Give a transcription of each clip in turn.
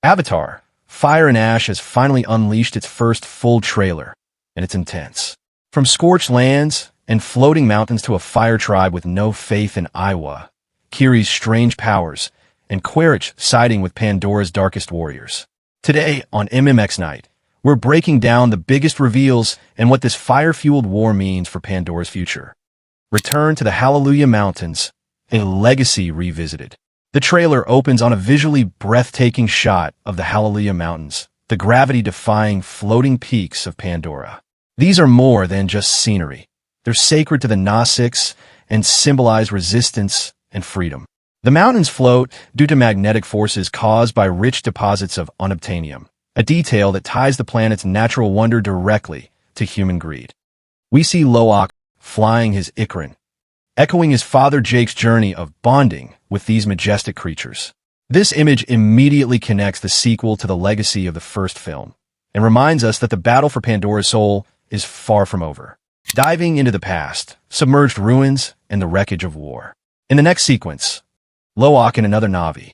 Avatar: Fire and Ash has finally unleashed its first full trailer, and it's intense. From scorched lands and floating mountains to a fire tribe with no faith in Aiwa, Kiri's strange powers, and Quaritch siding with Pandora's darkest warriors. Today on MMX Night, we're breaking down the biggest reveals and what this fire-fueled war means for Pandora's future. Return to the Hallelujah Mountains, a legacy revisited. The trailer opens on a visually breathtaking shot of the Hallelujah Mountains, the gravity-defying floating peaks of Pandora. These are more than just scenery. They're sacred to the Nausicaa and symbolize resistance and freedom. The mountains float due to magnetic forces caused by rich deposits of unobtainium, a detail that ties the planet's natural wonder directly to human greed. We see Loak flying his Ikran, echoing his father Jake's journey of bonding with these majestic creatures. This image immediately connects the sequel to the legacy of the first film and reminds us that the battle for Pandora's soul is far from over. Diving into the past, submerged ruins, and the wreckage of war. In the next sequence, Loak and another Na'vi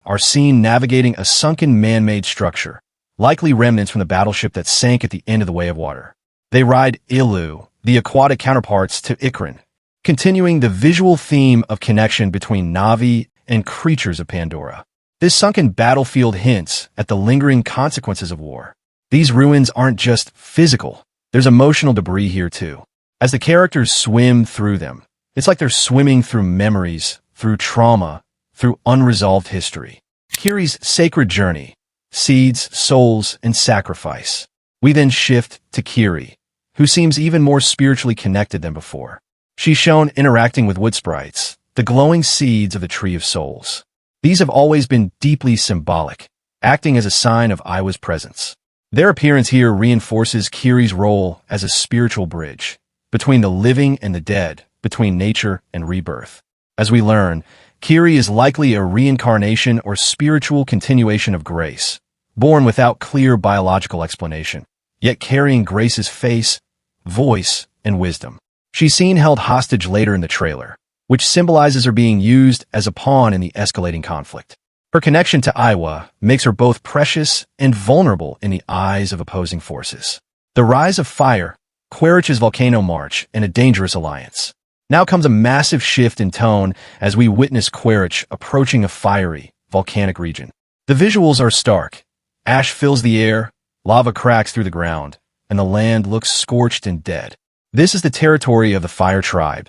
are seen navigating a sunken man-made structure, likely remnants from the battleship that sank at the end of the Way of Water. They ride Ilu, the aquatic counterparts to Ikran, continuing the visual theme of connection between Na'vi and creatures of Pandora. This sunken battlefield hints at the lingering consequences of war. These ruins aren't just physical, there's emotional debris here too. As the characters swim through them, it's like they're swimming through memories, through trauma, through unresolved history. Kiri's sacred journey, seeds, souls, and sacrifice. We then shift to Kiri, who seems even more spiritually connected than before. She's shown interacting with wood sprites, the glowing seeds of the Tree of Souls. These have always been deeply symbolic, acting as a sign of Aiwa's presence. Their appearance here reinforces Kiri's role as a spiritual bridge between the living and the dead, between nature and rebirth. As we learn, Kiri is likely a reincarnation or spiritual continuation of Grace, born without clear biological explanation, yet carrying Grace's face, voice, and wisdom. She's seen held hostage later in the trailer, which symbolizes her being used as a pawn in the escalating conflict. Her connection to Aiwa makes her both precious and vulnerable in the eyes of opposing forces. The rise of fire, Quaritch's volcano march, and a dangerous alliance. Now comes a massive shift in tone as we witness Quaritch approaching a fiery, volcanic region. The visuals are stark. Ash fills the air, lava cracks through the ground, and the land looks scorched and dead. This is the territory of the Fire Tribe,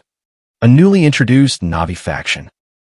a newly introduced Na'vi faction.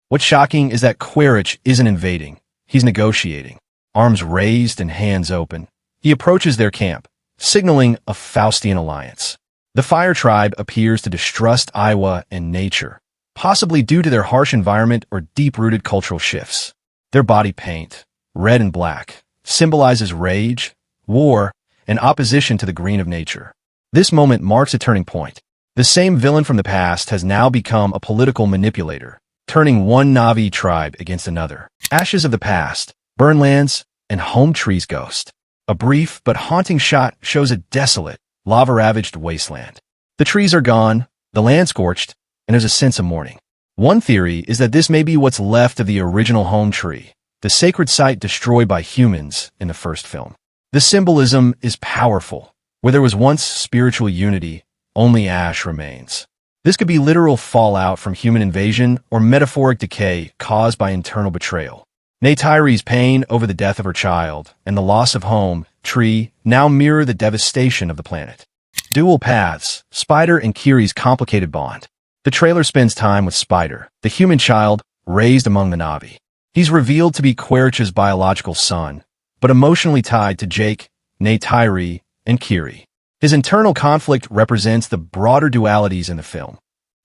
What's shocking is that Quaritch isn't invading, he's negotiating. Arms raised and hands open, he approaches their camp, signaling a Faustian alliance. The Fire Tribe appears to distrust Aiwa and nature, possibly due to their harsh environment or deep-rooted cultural shifts. Their body paint, red and black, symbolizes rage, war, and opposition to the green of nature. This moment marks a turning point. The same villain from the past has now become a political manipulator, turning one Na'vi tribe against another. Ashes of the past, burned lands, and home trees ghost. A brief but haunting shot shows a desolate, lava-ravaged wasteland. The trees are gone, the land scorched, and there's a sense of mourning. One theory is that this may be what's left of the original home tree, the sacred site destroyed by humans in the first film. The symbolism is powerful. Where there was once spiritual unity, only ash remains. This could be literal fallout from human invasion or metaphoric decay caused by internal betrayal. Neytiri's pain over the death of her child and the loss of home, tree, now mirror the devastation of the planet. Dual paths, Spider and Kiri's complicated bond. The trailer spends time with Spider, the human child raised among the Na'vi. He's revealed to be Quaritch's biological son, but emotionally tied to Jake, Neytiri, and Kiri. His internal conflict represents the broader dualities in the film.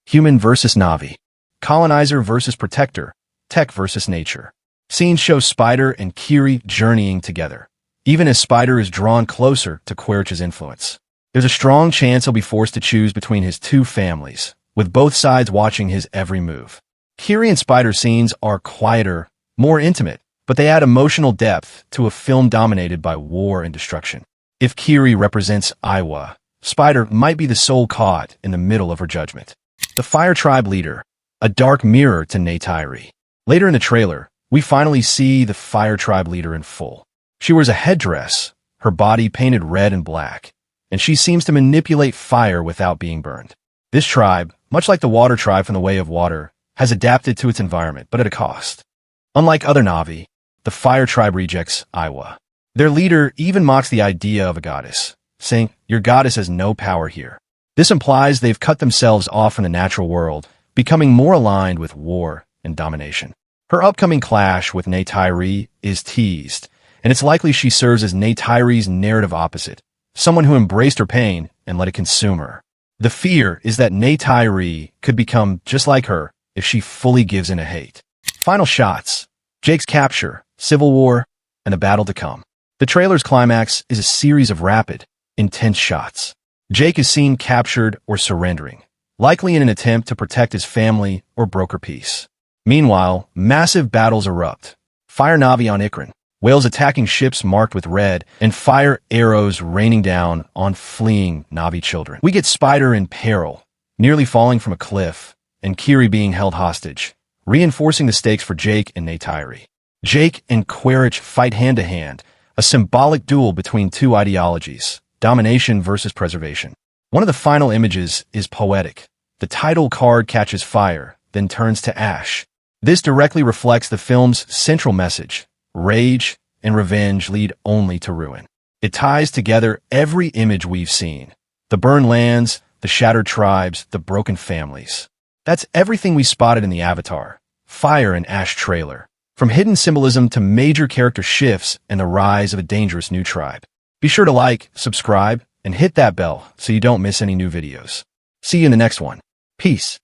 Human versus Na'vi. Colonizer versus protector. Tech versus nature. Scenes show Spider and Kiri journeying together, even as Spider is drawn closer to Quaritch's influence. There's a strong chance he'll be forced to choose between his two families, with both sides watching his every move. Kiri and Spider scenes are quieter, more intimate, but they add emotional depth to a film dominated by war and destruction. If Kiri represents Aiwa, Spider might be the soul caught in the middle of her judgment. The Fire Tribe leader, a dark mirror to Neytiri. Later in the trailer, we finally see the Fire Tribe leader in full. She wears a headdress, her body painted red and black, and she seems to manipulate fire without being burned. This tribe, much like the Water Tribe from the Way of Water, has adapted to its environment, but at a cost. Unlike other Na'vi, the Fire Tribe rejects Aiwa. Their leader even mocks the idea of a goddess, saying, "Your goddess has no power here." This implies they've cut themselves off from the natural world, becoming more aligned with war and domination. Her upcoming clash with Neytiri is teased, and it's likely she serves as Neytiri's narrative opposite, someone who embraced her pain and let it consume her. The fear is that Neytiri could become just like her if she fully gives in to hate. Final shots: Jake's capture, civil war, and a battle to come. The trailer's climax is a series of rapid, intense shots. Jake is seen captured or surrendering, likely in an attempt to protect his family or broker peace. Meanwhile, massive battles erupt. Fire Na'vi on Ikran, whales attacking ships marked with red, and fire arrows raining down on fleeing Na'vi children. We get Spider in peril, nearly falling from a cliff, and Kiri being held hostage, reinforcing the stakes for Jake and Neytiri. Jake and Quaritch fight hand-to-hand, a symbolic duel between two ideologies, domination versus preservation. One of the final images is poetic. The title card catches fire, then turns to ash. This directly reflects the film's central message: rage and revenge lead only to ruin. It ties together every image we've seen: the burned lands, the shattered tribes, the broken families. That's everything we spotted in the Avatar, Fire and Ash trailer, from hidden symbolism to major character shifts and the rise of a dangerous new tribe. Be sure to like, subscribe, and hit that bell so you don't miss any new videos. See you in the next one. Peace.